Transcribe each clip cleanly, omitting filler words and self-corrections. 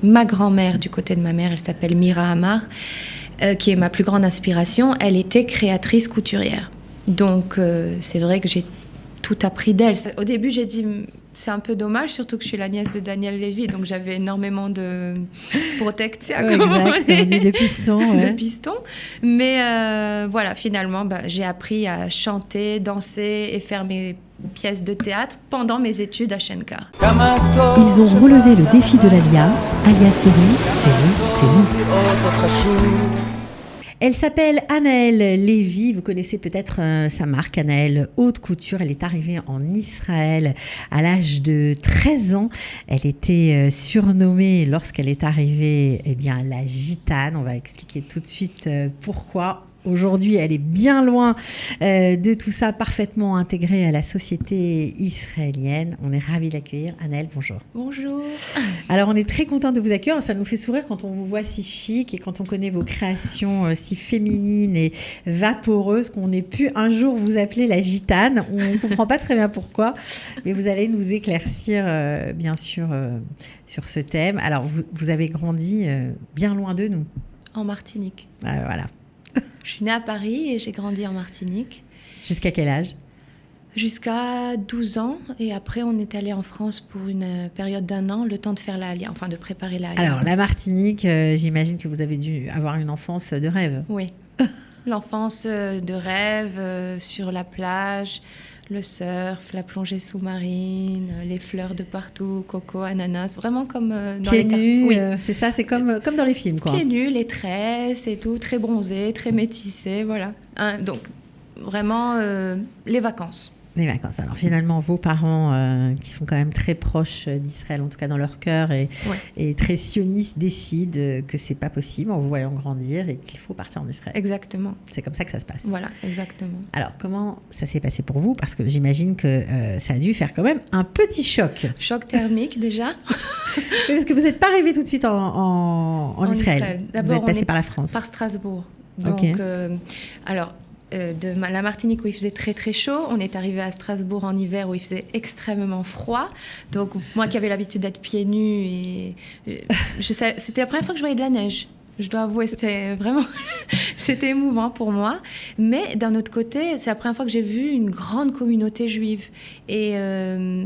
ma grand-mère, du côté de ma mère, elle s'appelle Mira Amar, qui est ma plus grande inspiration. Elle était créatrice couturière. Donc, c'est vrai que j'ai tout appris d'elle. Au début, j'ai dit, c'est un peu dommage, surtout que je suis la nièce de Daniel Lévy, donc j'avais énormément de protection, on dit de pistons. De pistons. Mais voilà, finalement, j'ai appris à chanter, danser et faire mes pièces de théâtre pendant mes études à Shenkar. Ils ont relevé le défi de l'Alia. Alia Story, c'est vous, c'est nous. Elle s'appelle Anaëlle Lévy. Vous connaissez peut-être sa marque, Anaëlle Haute Couture. Elle est arrivée en Israël à l'âge de 13 ans. Elle était surnommée, lorsqu'elle est arrivée, la gitane. On va expliquer tout de suite pourquoi. Aujourd'hui, elle est bien loin de tout ça, parfaitement intégrée à la société israélienne. On est ravis de l'accueillir. Anaëlle, bonjour. Bonjour. Alors, on est très content de vous accueillir. Ça nous fait sourire quand on vous voit si chic et quand on connaît vos créations si féminines et vaporeuses qu'on ait pu un jour vous appeler la gitane. On ne comprend pas très bien pourquoi, mais vous allez nous éclaircir, bien sûr, sur ce thème. Alors, vous avez grandi bien loin de nous. En Martinique. Voilà. Je suis née à Paris et j'ai grandi en Martinique. Jusqu'à quel âge ? Jusqu'à 12 ans. Et après, on est allé en France pour une période d'1 an, le temps de faire la Alia, enfin de préparer la Alia. Alors, la Martinique, j'imagine que vous avez dû avoir une enfance de rêve. Oui. L'enfance de rêve sur la plage, le surf, la plongée sous-marine, les fleurs de partout, coco, ananas, vraiment comme dans pieds nus, oui. C'est ça, c'est comme dans les films, quoi. Pieds nus, les tresses et tout, très bronzé, très métissé, voilà. Donc, vraiment, les vacances. Les vacances. Alors finalement, vos parents, qui sont quand même très proches d'Israël, en tout cas dans leur cœur, et très sionistes, décident que c'est pas possible en vous voyant grandir et qu'il faut partir en Israël. Exactement. C'est comme ça que ça se passe. Voilà, exactement. Alors, comment ça s'est passé pour vous ? Parce que j'imagine que ça a dû faire quand même un petit choc. Choc thermique déjà. Parce que vous n'êtes pas arrivé tout de suite en Israël. D'abord, vous êtes passé par la France. Par Strasbourg. Donc, okay. Alors... de la Martinique où il faisait très très chaud, on est arrivé à Strasbourg en hiver où il faisait extrêmement froid. Donc moi qui avais l'habitude d'être pieds nus, c'était la première fois que je voyais de la neige. Je dois avouer, c'était émouvant pour moi. Mais d'un autre côté, c'est la première fois que j'ai vu une grande communauté juive. Et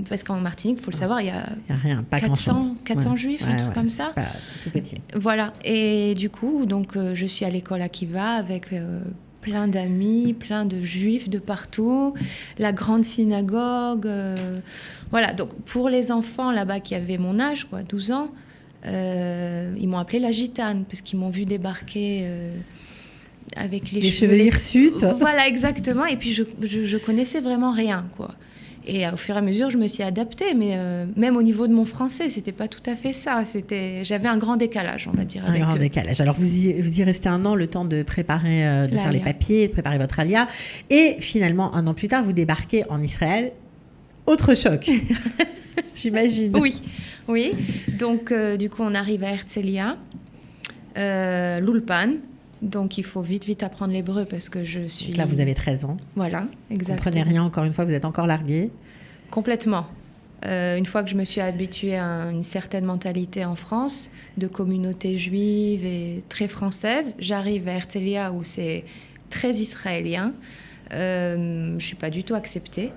parce qu'en Martinique, il faut le savoir, il y a rien, pas 400 juifs, un truc comme ça. C'est tout petit. Voilà. Et du coup, donc, je suis à l'école à Kiva avec... plein d'amis, plein de juifs de partout, la grande synagogue. Voilà, donc pour les enfants là-bas qui avaient mon âge, 12 ans, ils m'ont appelée la gitane parce qu'ils m'ont vu débarquer avec les cheveux hirsutes. Voilà, exactement. Et puis je connaissais vraiment rien, quoi. Et au fur et à mesure, je me suis adaptée, mais même au niveau de mon français, c'était pas tout à fait ça. J'avais un grand décalage, on va dire. Un grand décalage. Alors, vous y restez 1 an, le temps de préparer, de faire les papiers, de préparer votre alia. Et finalement, 1 an plus tard, vous débarquez en Israël. Autre choc, j'imagine. Oui. Donc, du coup, on arrive à Herzliya, l'Ulpan. Donc, il faut vite apprendre l'hébreu parce que je suis... Donc là, vous avez 13 ans. Voilà, exactement. Vous ne comprenez rien, encore une fois, vous êtes encore larguée. Complètement. Une fois que je me suis habituée à une certaine mentalité en France, de communauté juive et très française, j'arrive à Herzliya où c'est très israélien. Je ne suis pas du tout acceptée.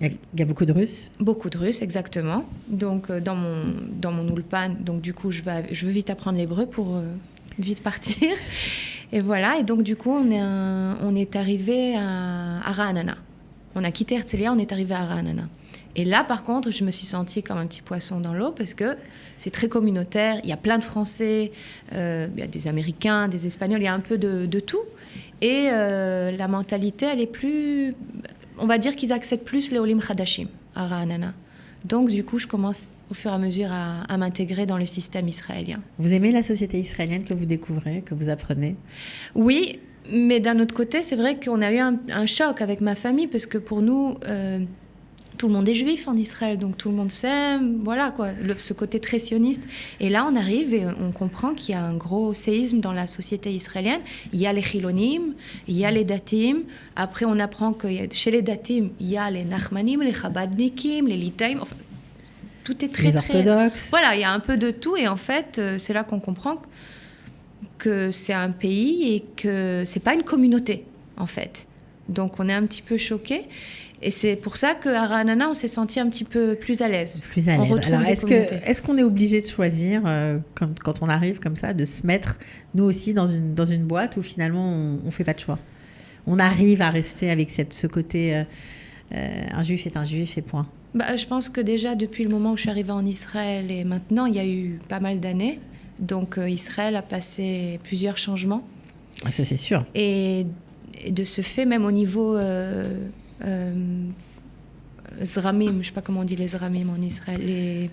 Il y a beaucoup de Russes ? Beaucoup de Russes, exactement. Donc, dans mon ulpan, donc du coup, je veux vite apprendre l'hébreu pour... vite partir. Et voilà. Et donc, du coup, on est arrivé à Ra'anana. On a quitté Herzliya, on est arrivé à Ra'anana. Et là, par contre, je me suis sentie comme un petit poisson dans l'eau parce que c'est très communautaire. Il y a plein de Français, il y a des Américains, des Espagnols, il y a un peu de tout. Et la mentalité, elle est plus... On va dire qu'ils acceptent plus les Olim Khadashim à Ra'anana. Donc, du coup, je commence au fur et à mesure à m'intégrer dans le système israélien. Vous aimez la société israélienne que vous découvrez, que vous apprenez ? Oui, mais d'un autre côté, c'est vrai qu'on a eu un choc avec ma famille parce que pour nous, tout le monde est juif en Israël, donc tout le monde s'aime, voilà quoi, ce côté très sioniste. Et là, on arrive et on comprend qu'il y a un gros séisme dans la société israélienne. Il y a les chilonim, il y a les datim. Après, on apprend que chez les datim, il y a les nachmanim, les chabadnikim, les litaim. Enfin, tout est très, les orthodoxes. Voilà, il y a un peu de tout. Et en fait, c'est là qu'on comprend que c'est un pays et que c'est pas une communauté, en fait. Donc, on est un petit peu choqués. Et c'est pour ça qu'à Ra'anana, on s'est senti un petit peu plus à l'aise. Plus à l'aise. Alors, est-ce qu'on est obligé de choisir, quand on arrive comme ça, de se mettre, nous aussi, dans une boîte où finalement, on ne fait pas de choix? On arrive à rester avec ce côté un juif est un juif et point. Je pense que déjà, depuis le moment où je suis arrivée en Israël et maintenant, il y a eu pas mal d'années. Donc, Israël a passé plusieurs changements. Ah, ça, c'est sûr. Et de ce fait, même au niveau Zramim, je ne sais pas comment on dit les Zramim en Israël,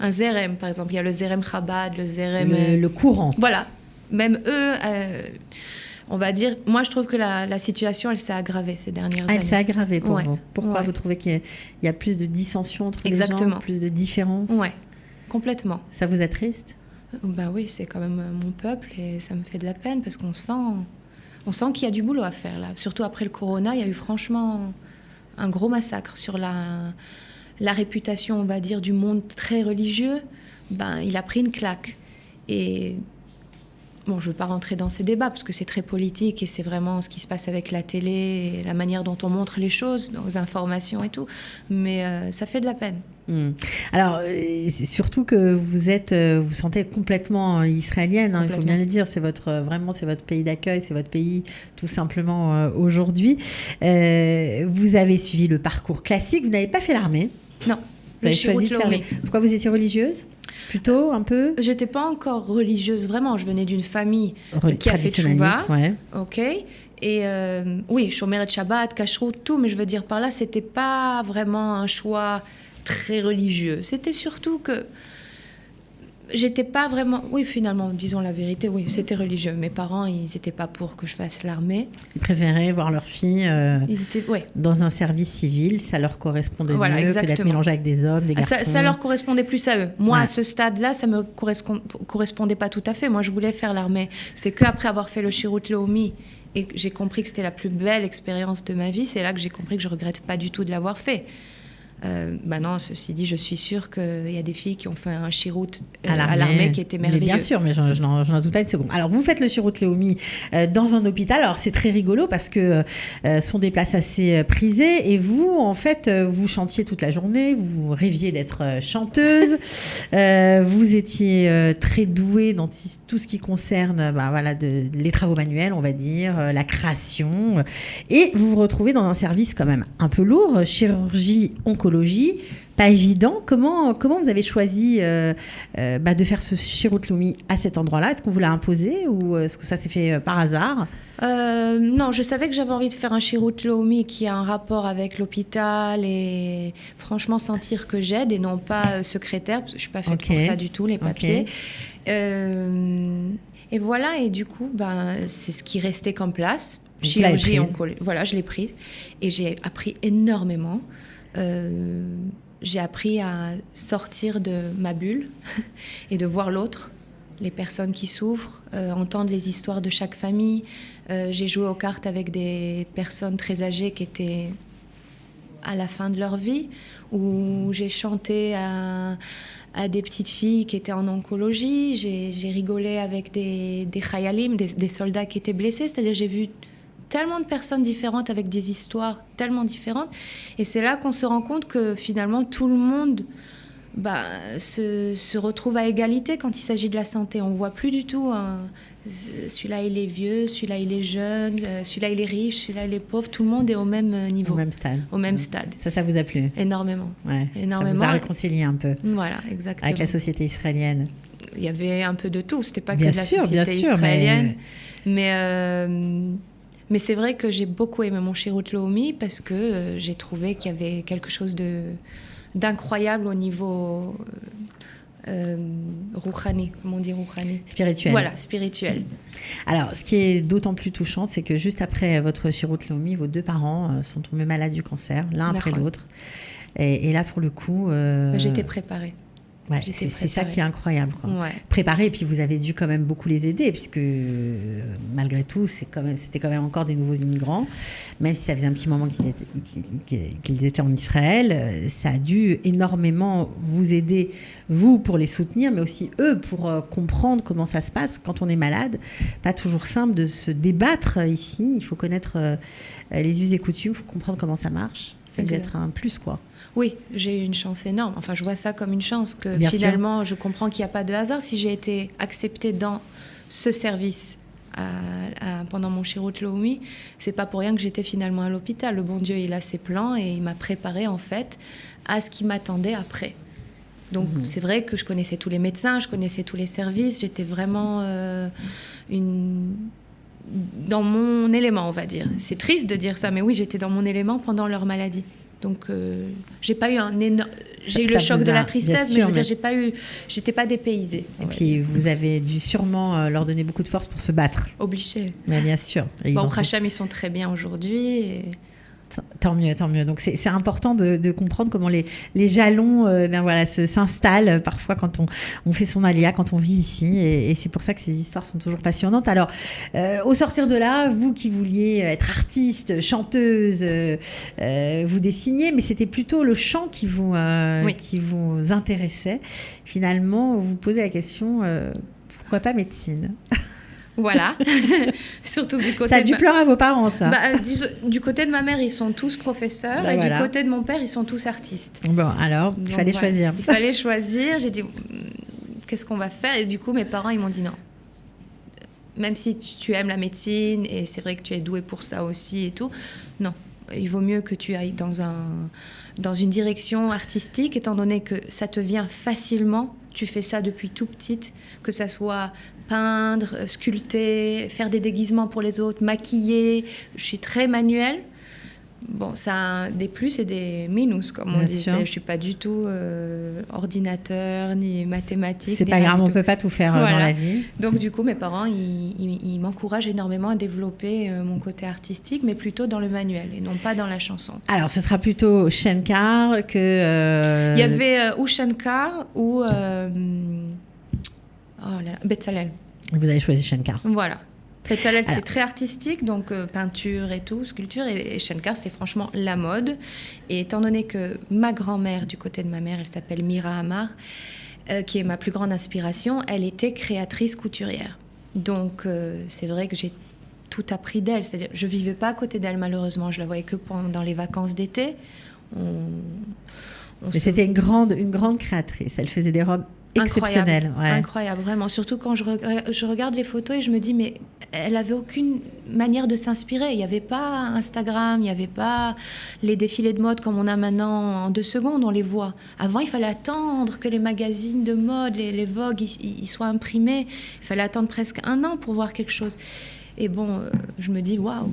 un Zerem, par exemple. Il y a le Zerem Chabad, le Zerem... Le courant. Voilà. Même eux... on va dire, moi je trouve que la situation, elle s'est aggravée ces dernières années. Elle s'est aggravée pour vous. Pourquoi vous trouvez qu'il y a plus de dissensions entre les gens, plus de différences? Oui, complètement. Ça vous attriste? Oui, c'est quand même mon peuple et ça me fait de la peine parce qu'on sent qu'il y a du boulot à faire là. Surtout après le corona, il y a eu franchement un gros massacre sur la réputation, on va dire, du monde très religieux. Il a pris une claque. Et... Bon, je ne veux pas rentrer dans ces débats parce que c'est très politique et c'est vraiment ce qui se passe avec la télé et la manière dont on montre les choses, nos informations et tout. Mais ça fait de la peine. Alors, surtout que vous sentez complètement israélienne, il faut bien le dire. C'est votre pays d'accueil, c'est votre pays tout simplement aujourd'hui. Vous avez suivi le parcours classique, vous n'avez pas fait l'armée. Non. Vous avez choisi de faire Pourquoi vous étiez religieuse? Plutôt, un peu? Je n'étais pas encore religieuse, vraiment. Je venais d'une famille qui a fait tchouva. Ouais. OK. Et oui, Shomeret Shabbat, Kashrut, tout. Mais je veux dire par là, ce n'était pas vraiment un choix très religieux. C'était surtout que j'étais pas vraiment... Oui, finalement, disons la vérité, oui, c'était religieux. Mes parents, ils n'étaient pas pour que je fasse l'armée. Ils préféraient voir leur fille dans un service civil. Ça leur correspondait mieux que d'être mélangée avec des hommes, des garçons. Ça leur correspondait plus à eux. Moi, à ce stade-là, ça ne me correspondait pas tout à fait. Moi, je voulais faire l'armée. C'est qu'après avoir fait le Shirut Leomi et que j'ai compris que c'était la plus belle expérience de ma vie, c'est là que j'ai compris que je ne regrette pas du tout de l'avoir fait. Non, ceci dit, je suis sûre qu'il y a des filles qui ont fait un shirut à l'armée qui était merveilleux. Mais bien sûr, mais je n'en doute pas une seconde. Alors, vous faites le shirut Leomi dans un hôpital. Alors, c'est très rigolo parce que ce sont des places assez prisées. Et vous, en fait, vous chantiez toute la journée. Vous rêviez d'être chanteuse. Vous étiez très douée dans tout ce qui concerne les travaux manuels, on va dire, la création. Et vous vous retrouvez dans un service quand même un peu lourd, chirurgie oncologie. Pas évident. Comment vous avez choisi de faire ce Shirut Leomi à cet endroit-là? Est-ce qu'on vous l'a imposé ou est-ce que ça s'est fait par hasard? Non, je savais que j'avais envie de faire un Shirut Leomi qui a un rapport avec l'hôpital et franchement sentir que j'aide et non pas secrétaire, parce que je ne suis pas faite pour ça du tout, les papiers. Et voilà, et du coup, c'est ce qui restait comme place. Chirurgie oncologie. Voilà, je l'ai prise et j'ai appris énormément. J'ai appris à sortir de ma bulle et de voir l'autre, les personnes qui souffrent, entendre les histoires de chaque famille. J'ai joué aux cartes avec des personnes très âgées qui étaient à la fin de leur vie, où j'ai chanté à des petites filles qui étaient en oncologie. J'ai rigolé avec des chayalim, des soldats qui étaient blessés. C'est-à-dire j'ai vu tellement de personnes différentes avec des histoires tellement différentes. Et c'est là qu'on se rend compte que finalement, tout le monde se retrouve à égalité quand il s'agit de la santé. On ne voit plus du tout celui-là, il est vieux, celui-là, il est jeune, celui-là, il est riche, celui-là, il est pauvre. Tout le monde est au même niveau. Au même stade. Ça vous a plu? Énormément. Ça vous a réconcilié un peu. Voilà, exactement. Avec la société israélienne. Il y avait un peu de tout. C'était pas que de la société israélienne. Mais c'est vrai que j'ai beaucoup aimé mon Shirut Leomi parce que j'ai trouvé qu'il y avait quelque chose d'incroyable au niveau rouhani, comment on dit rouhani? Spirituel. Voilà, spirituel. Alors, ce qui est d'autant plus touchant, c'est que juste après votre Shirut Leomi, vos 2 parents sont tombés malades du cancer, l'un après l'autre. Et là, pour le coup... J'étais préparée. Ouais, J'étais c'est ça préparée. qui est incroyable, quoi. Ouais. Préparé, et puis vous avez dû quand même beaucoup les aider, puisque malgré tout, c'était quand même encore des nouveaux immigrants, même si ça faisait un petit moment qu'ils étaient en Israël. Ça a dû énormément vous aider, vous, pour les soutenir, mais aussi eux pour comprendre comment ça se passe quand on est malade. Pas toujours simple de se débattre ici. Il faut connaître les us et coutumes, il faut comprendre comment ça marche. Ça doit être un plus, quoi. Oui, j'ai eu une chance énorme. Enfin, je vois ça comme une chance que Bien finalement, sûr. je comprends qu'il n'y a pas de hasard. Si j'ai été acceptée dans ce service pendant mon Shirut Leumi, c'est pas pour rien que j'étais finalement à l'hôpital. Le bon Dieu, il a ses plans et il m'a préparée en fait à ce qui m'attendait après. Donc c'est vrai que je connaissais tous les médecins, je connaissais tous les services. J'étais vraiment dans mon élément, on va dire. C'est triste de dire ça, mais oui, j'étais dans mon élément pendant leur maladie. Donc, j'ai pas eu j'ai eu le choc de la tristesse, mais je veux dire, j'étais pas dépaysée. Et puis, vous avez dû sûrement leur donner beaucoup de force pour se battre. Obligé. Mais bien sûr. Bon, Pracham, ils sont très bien aujourd'hui. Et... Tant mieux, tant mieux. Donc, c'est important de comprendre comment les jalons s'installent parfois quand on fait son alia, quand on vit ici. Et c'est pour ça que ces histoires sont toujours passionnantes. Alors, au sortir de là, vous qui vouliez être artiste, chanteuse, vous dessiniez, mais c'était plutôt le chant qui vous intéressait. Finalement, vous vous posez la question, pourquoi pas médecine ? Voilà, surtout du côté ça a dû pleurer à vos parents, ça. Du côté de ma mère, ils sont tous professeurs, et du côté de mon père, ils sont tous artistes. Bon, alors, il fallait choisir. Il fallait choisir, j'ai dit, qu'est-ce qu'on va faire ? Et du coup, mes parents, ils m'ont dit non. Même si tu aimes la médecine, et c'est vrai que tu es douée pour ça aussi et tout, non, il vaut mieux que tu ailles dans une direction artistique, étant donné que ça te vient facilement. Tu fais ça depuis tout petite, que ça soit peindre, sculpter, faire des déguisements pour les autres, maquiller. Je suis très manuelle. Bon, ça a des plus et des minus, comme on disait. Je ne suis pas du tout ordinateur ni mathématique. C'est pas grave, on ne peut pas tout faire dans la vie. Donc, du coup, mes parents, ils m'encouragent énormément à développer mon côté artistique, mais plutôt dans le manuel et non pas dans la chanson. Alors, ce sera plutôt Shenkar que... Il y avait ou Shenkar ou Betzalel. Vous avez choisi Shenkar. Voilà. Betzalel, c'est très artistique, donc peinture et tout, sculpture. Et Shenkar, c'était franchement la mode. Et étant donné que ma grand-mère, du côté de ma mère, elle s'appelle Mira Amar, qui est ma plus grande inspiration, elle était créatrice couturière. Donc, c'est vrai que j'ai tout appris d'elle. C'est-à-dire, je ne vivais pas à côté d'elle, malheureusement. Je la voyais que pendant les vacances d'été. Mais c'était une grande créatrice. Elle faisait des robes exceptionnelles. Incroyable, vraiment. Surtout quand je regarde les photos et je me dis, mais elle n'avait aucune manière de s'inspirer. Il n'y avait pas Instagram, il n'y avait pas les défilés de mode comme on a maintenant en 2 secondes, on les voit. Avant, il fallait attendre que les magazines de mode, les Vogue, ils soient imprimés. Il fallait attendre presque 1 an pour voir quelque chose. Et bon, je me dis, waouh,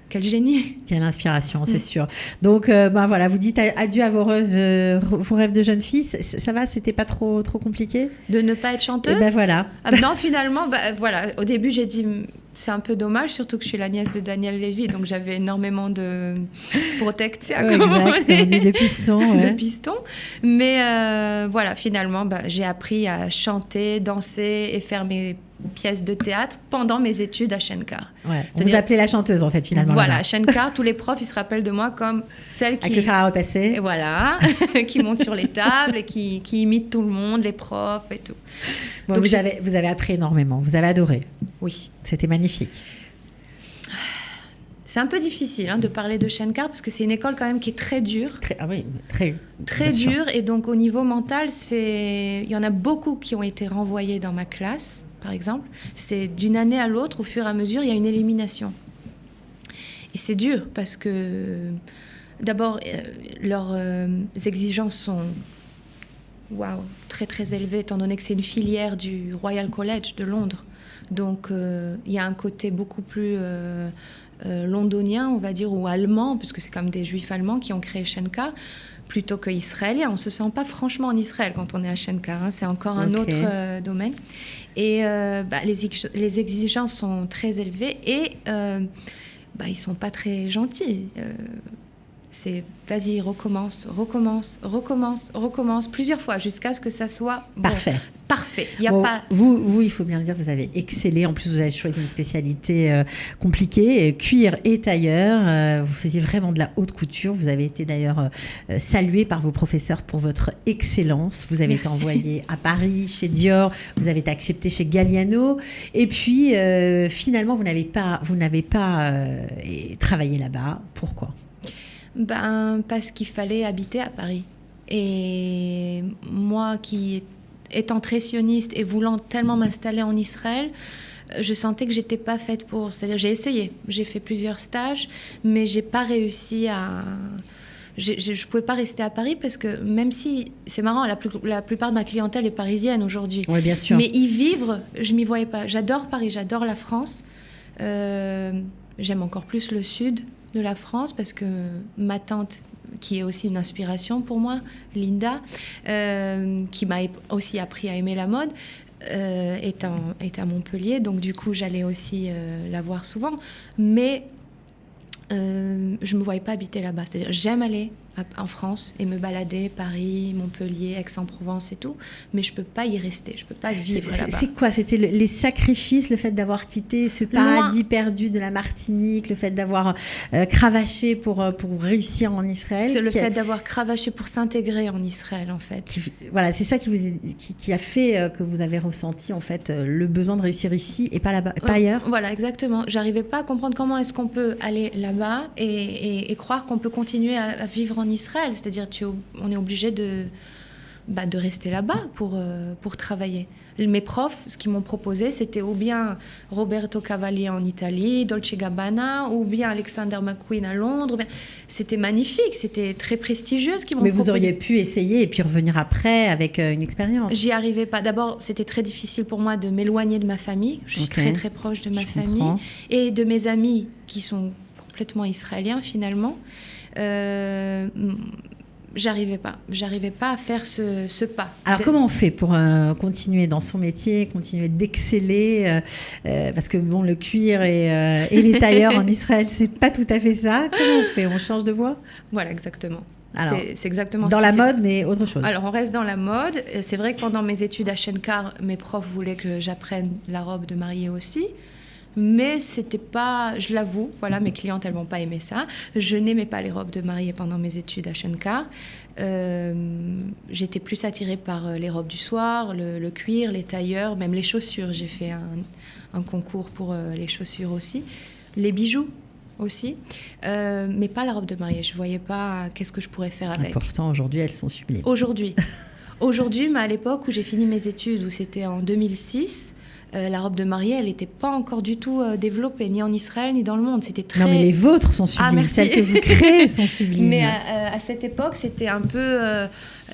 quel génie. Quelle inspiration, c'est sûr. Donc, voilà, vous dites adieu à vos rêves de jeune fille. Ça va, c'était pas trop compliqué ? De ne pas être chanteuse ? Et voilà. Non, finalement, voilà. Au début, j'ai dit, c'est un peu dommage, surtout que je suis la nièce de Daniel Lévy, donc j'avais énormément de protection, de pistons. De pistons. Mais voilà, finalement, j'ai appris à chanter, danser et faire mes pièces de théâtre pendant mes études à Shenkar. Ouais. Vous appelez la chanteuse, en fait, finalement. Voilà, Shenkar, tous les profs, ils se rappellent de moi comme celle qui... Avec le fer à repasser. Et voilà, qui monte sur les tables et qui imite tout le monde, les profs et tout. Bon, donc vous avez appris énormément, vous avez adoré. Oui. C'était magnifique. C'est un peu difficile de parler de Shenkar parce que c'est une école quand même qui est très dure. Très dure. Et donc, au niveau mental, il y en a beaucoup qui ont été renvoyés dans ma classe. Par exemple, c'est d'une année à l'autre, au fur et à mesure, il y a une élimination. Et c'est dur parce que, d'abord, leurs exigences sont très très élevées, étant donné que c'est une filière du Royal College de Londres. Donc, il y a un côté beaucoup plus londonien, on va dire, ou allemand, puisque c'est comme des juifs allemands qui ont créé Shenkar, plutôt qu'israélien. On ne se sent pas franchement en Israël quand on est à Shenkar. C'est encore un autre domaine. Et les exigences sont très élevées et ils ne sont pas très gentils. C'est vas-y, recommence, plusieurs fois jusqu'à ce que ça soit parfait. Parfait. Vous, il faut bien le dire, vous avez excellé. En plus, vous avez choisi une spécialité compliquée, cuir et tailleur. Vous faisiez vraiment de la haute couture. Vous avez été d'ailleurs salué par vos professeurs pour votre excellence. Vous avez été envoyé à Paris, chez Dior. Vous avez été accepté chez Galliano. Et puis, finalement, vous n'avez pas travaillé là-bas. Pourquoi ? Parce qu'il fallait habiter à Paris. Et moi qui étant très sioniste et voulant tellement m'installer en Israël, je sentais que j'étais pas faite pour... C'est-à-dire, j'ai essayé, j'ai fait plusieurs stages, mais j'ai pas réussi à... Je pouvais pas rester à Paris parce que même si... C'est marrant, la plupart de ma clientèle est parisienne aujourd'hui. Oui, bien sûr. Mais y vivre, je m'y voyais pas. J'adore Paris, j'adore la France. J'aime encore plus le sud de la France parce que ma tante, qui est aussi une inspiration pour moi, Linda, qui m'a aussi appris à aimer la mode, est à Montpellier. Donc du coup, j'allais aussi la voir souvent. Mais je ne me voyais pas habiter là-bas. C'est-à-dire, j'aime aller en France et me balader, Paris, Montpellier, Aix-en-Provence et tout, mais je ne peux pas y rester, je ne peux pas vivre là-bas. C'est quoi ? C'était les sacrifices, le fait d'avoir quitté ce paradis perdu de la Martinique, le fait d'avoir cravaché pour réussir en Israël ? C'est le fait d'avoir cravaché pour s'intégrer en Israël, en fait. Voilà, c'est ça qui a fait que vous avez ressenti, en fait, le besoin de réussir ici et pas là-bas, pas ailleurs ? Voilà, exactement. J'arrivais pas à comprendre comment est-ce qu'on peut aller là-bas et croire qu'on peut continuer à vivre en Israël, c'est-à-dire on est obligé de rester là-bas pour travailler. Mes profs, ce qu'ils m'ont proposé, c'était ou bien Roberto Cavalli en Italie, Dolce Gabbana, ou bien Alexander McQueen à Londres. C'était magnifique, c'était très prestigieux ce qu'ils m'ont proposé. Mais vous auriez pu essayer et puis revenir après avec une expérience. J'y arrivais pas. D'abord, c'était très difficile pour moi de m'éloigner de ma famille. Je suis très très proche de ma famille et de mes amis qui sont complètement israéliens finalement. J'arrivais pas à faire ce pas. Alors comment on fait pour continuer dans son métier, continuer d'exceller parce que bon, le cuir et les tailleurs en Israël, c'est pas tout à fait ça. Comment on fait ? On change de voie ? Voilà, exactement. Alors, c'est exactement dans la mode, mais autre chose. Alors, on reste dans la mode. C'est vrai que pendant mes études à Shenkar, mes profs voulaient que j'apprenne la robe de mariée aussi. Mais c'était pas, je l'avoue, voilà, mes clientes, elles vont pas aimer ça. Je n'aimais pas les robes de mariée pendant mes études à Shenkar. J'étais plus attirée par les robes du soir, le cuir, les tailleurs, même les chaussures. J'ai fait un concours pour les chaussures aussi. Les bijoux aussi, mais pas la robe de mariée. Je voyais pas qu'est-ce que je pourrais faire avec. Pourtant, aujourd'hui, elles sont sublimes. Aujourd'hui, mais à l'époque où j'ai fini mes études, où c'était en 2006, la robe de mariée, elle n'était pas encore du tout développée, ni en Israël, ni dans le monde. C'était très... Non, mais les vôtres sont sublimes. Celles que vous créez sont sublimes. Mais à cette époque, c'était un peu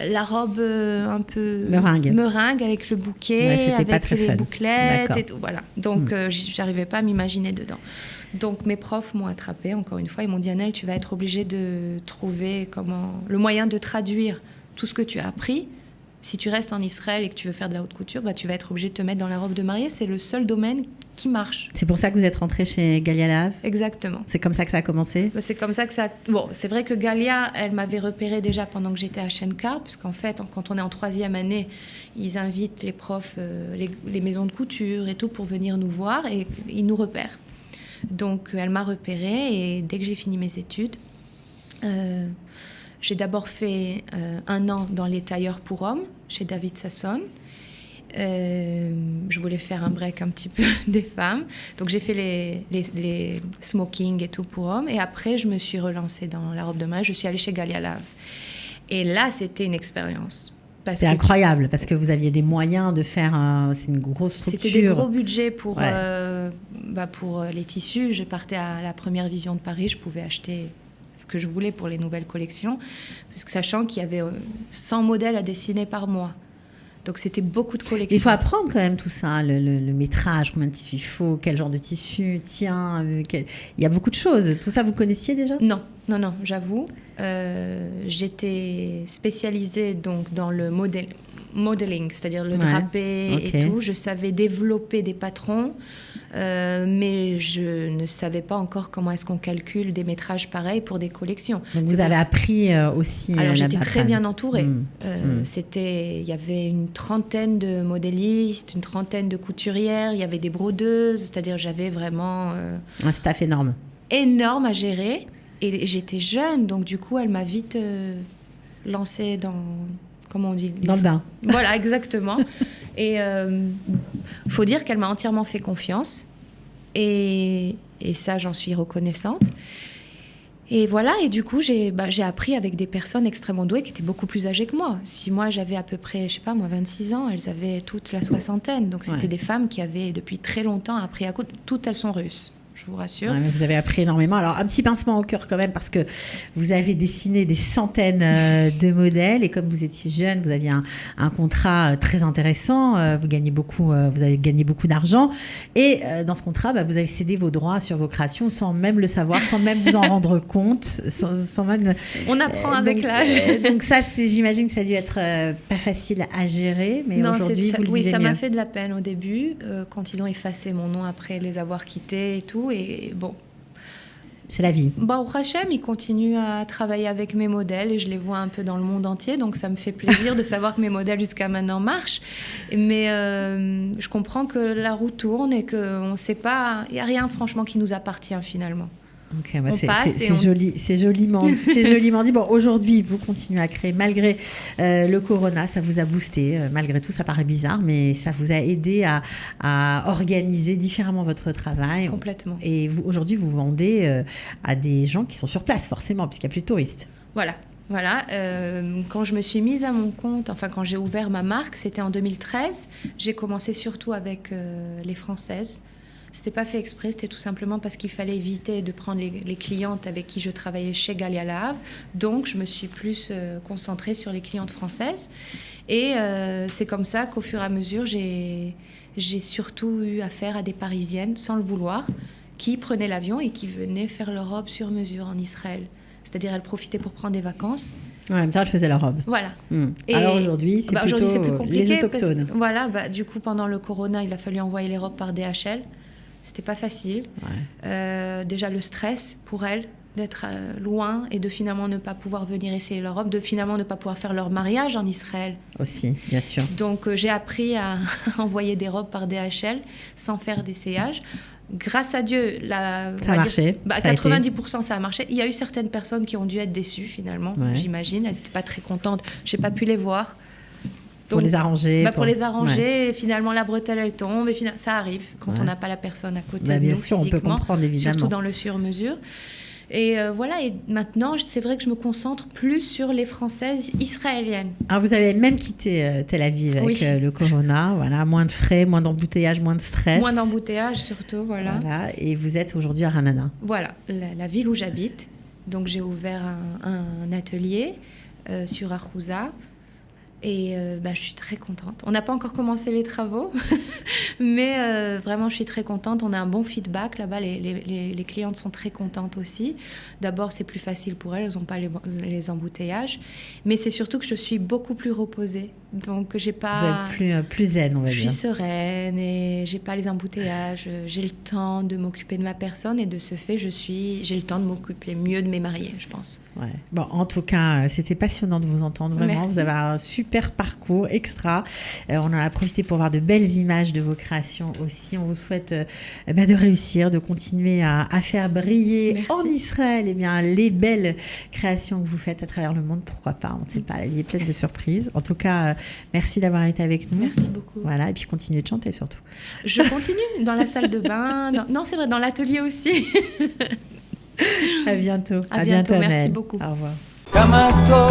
la robe un peu... Meringue avec le bouquet, avec pas très les bouclettes et tout. Voilà. Donc, j'arrivais pas à m'imaginer dedans. Donc, mes profs m'ont attrapée, encore une fois. Ils m'ont dit, Anaëlle, tu vas être obligée de trouver le moyen de traduire tout ce que tu as appris. Si tu restes en Israël et que tu veux faire de la haute couture, tu vas être obligé de te mettre dans la robe de mariée. C'est le seul domaine qui marche. C'est pour ça que vous êtes rentrée chez Galia Lave ? Exactement. C'est comme ça que ça a commencé ? C'est comme ça que ça... Bon, c'est vrai que Galia, elle m'avait repérée déjà pendant que j'étais à Shenkar, puisqu'en fait, quand on est en 3e année, ils invitent les profs, les maisons de couture et tout pour venir nous voir et ils nous repèrent. Donc, elle m'a repérée et dès que j'ai fini mes études... j'ai d'abord fait 1 an dans les tailleurs pour hommes, chez David Sasson. Je voulais faire un break un petit peu des femmes. Donc, j'ai fait les smokings et tout pour hommes. Et après, je me suis relancée dans la robe de mariée. Je suis allée chez Galia Lave. Et là, c'était une expérience. C'est incroyable, parce que vous aviez des moyens de faire... c'est une grosse structure. C'était des gros budgets pour les tissus. Je partais à la première vision de Paris. Je pouvais acheter... ce que je voulais pour les nouvelles collections, parce que sachant qu'il y avait 100 modèles à dessiner par mois. Donc, c'était beaucoup de collections. Il faut apprendre quand même tout ça, le métrage, combien de tissus il faut, quel genre de tissu, il y a beaucoup de choses. Tout ça, vous connaissiez déjà ? Non, j'avoue. J'étais spécialisée donc, dans le modeling, c'est-à-dire le drapé et tout. Je savais développer des patrons. Mais je ne savais pas encore comment est-ce qu'on calcule des métrages pareils pour des collections. Donc vous avez appris aussi. Alors j'étais très bien entourée. Il y avait une trentaine de modélistes, une trentaine de couturières, il y avait des brodeuses, c'est-à-dire j'avais vraiment un staff énorme à gérer. Et j'étais jeune, donc du coup elle m'a vite lancée dans, comment on dit, dans le bain. Voilà, exactement. Et faut dire qu'elle m'a entièrement fait confiance. Et ça, j'en suis reconnaissante. Et voilà, et du coup, j'ai appris avec des personnes extrêmement douées qui étaient beaucoup plus âgées que moi. Si moi, j'avais à peu près, je sais pas, moi, 26 ans, elles avaient toute la soixantaine. Donc, c'était des femmes qui avaient depuis très longtemps appris à coudre. Toutes, elles sont russes. Je vous rassure. Ouais, vous avez appris énormément. Alors, un petit pincement au cœur quand même, parce que vous avez dessiné des centaines de modèles et comme vous étiez jeune, vous aviez un contrat très intéressant. Vous avez gagné beaucoup d'argent. Et dans ce contrat, vous avez cédé vos droits sur vos créations sans même le savoir, sans même vous en rendre compte. Sans même... On apprend avec l'âge. Donc ça, j'imagine que ça a dû être pas facile à gérer, mais aujourd'hui, vous le vivez ça mieux. m'a fait de la peine au début, quand ils ont effacé mon nom après les avoir quittés et tout. Et bon, c'est la vie. Au Hachem, il continue à travailler avec mes modèles et je les vois un peu dans le monde entier, donc ça me fait plaisir de savoir que mes modèles jusqu'à maintenant marchent. Mais je comprends que la roue tourne et qu'on ne sait pas, il n'y a rien franchement qui nous appartient finalement. Okay, c'est joliment dit. Bon, aujourd'hui, vous continuez à créer malgré le corona, ça vous a boosté. Malgré tout, ça paraît bizarre, mais ça vous a aidé à organiser différemment votre travail. Complètement. Et aujourd'hui, vous vendez à des gens qui sont sur place, forcément, puisqu'il n'y a plus de touristes. Voilà. Quand je me suis mise à mon compte, quand j'ai ouvert ma marque, c'était en 2013. J'ai commencé surtout avec les Françaises. C'était pas fait exprès, c'était tout simplement parce qu'il fallait éviter de prendre les clientes avec qui je travaillais chez Galia Le Havre. Donc, je me suis plus concentrée sur les clientes françaises. Et c'est comme ça qu'au fur et à mesure, j'ai surtout eu affaire à des Parisiennes, sans le vouloir, qui prenaient l'avion et qui venaient faire leur robe sur mesure en Israël. C'est-à-dire, elles profitaient pour prendre des vacances. En même temps, elles faisaient leur robe. Voilà. Et alors aujourd'hui, c'est plutôt c'est plus compliqué les autochtones. Du coup, pendant le corona, il a fallu envoyer les robes par DHL. C'était pas facile. Déjà le stress pour elles d'être loin et de finalement ne pas pouvoir venir essayer leur robe, de finalement ne pas pouvoir faire leur mariage en Israël. Aussi, bien sûr. Donc j'ai appris à envoyer des robes par DHL sans faire d'essayage. Grâce à Dieu, ça a marché. 90% ça a marché. Il y a eu certaines personnes qui ont dû être déçues finalement, j'imagine. Elles n'étaient pas très contentes. J'ai pas pu les voir. Pour les arranger. Pour les arranger, et finalement la bretelle elle tombe, et ça arrive quand on n'a pas la personne à côté de nous bien sûr, physiquement, on peut comprendre évidemment. Surtout dans le sur-mesure. Et et maintenant c'est vrai que je me concentre plus sur les Françaises israéliennes. Alors vous avez même quitté Tel Aviv avec le corona, moins de frais, moins d'embouteillage, moins de stress. Moins d'embouteillage surtout, voilà. Voilà, la ville où j'habite. Donc j'ai ouvert un atelier sur Achouza. Et je suis très contente. On n'a pas encore commencé les travaux, mais vraiment, je suis très contente. On a un bon feedback là-bas. Les clientes sont très contentes aussi. D'abord, c'est plus facile pour elles. Elles n'ont pas les embouteillages. Mais c'est surtout que je suis beaucoup plus reposée. Donc, j'ai pas... Vous êtes plus zen, on va dire. Je suis sereine et j'ai pas les embouteillages. J'ai le temps de m'occuper de ma personne et de ce fait, j'ai le temps de m'occuper mieux de mes mariés, je pense. Ouais. Bon, en tout cas, c'était passionnant de vous entendre. Vraiment, merci. Vous avez un super parcours extra. On en a profité pour voir de belles images de vos créations aussi. On vous souhaite de réussir, de continuer à faire briller en Israël les belles créations que vous faites à travers le monde. Pourquoi pas, on ne sait pas, la vie est pleine de surprises. En tout cas, merci d'avoir été avec nous. Merci beaucoup. Voilà, et puis continuez de chanter surtout. Je continue dans la salle de bain. Non, c'est vrai, dans l'atelier aussi. À bientôt. À bientôt, merci Annelle. beaucoup. Au revoir.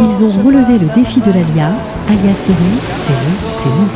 Ils ont relevé le défi de l'Alia. Alia Story, c'est vous, c'est nous.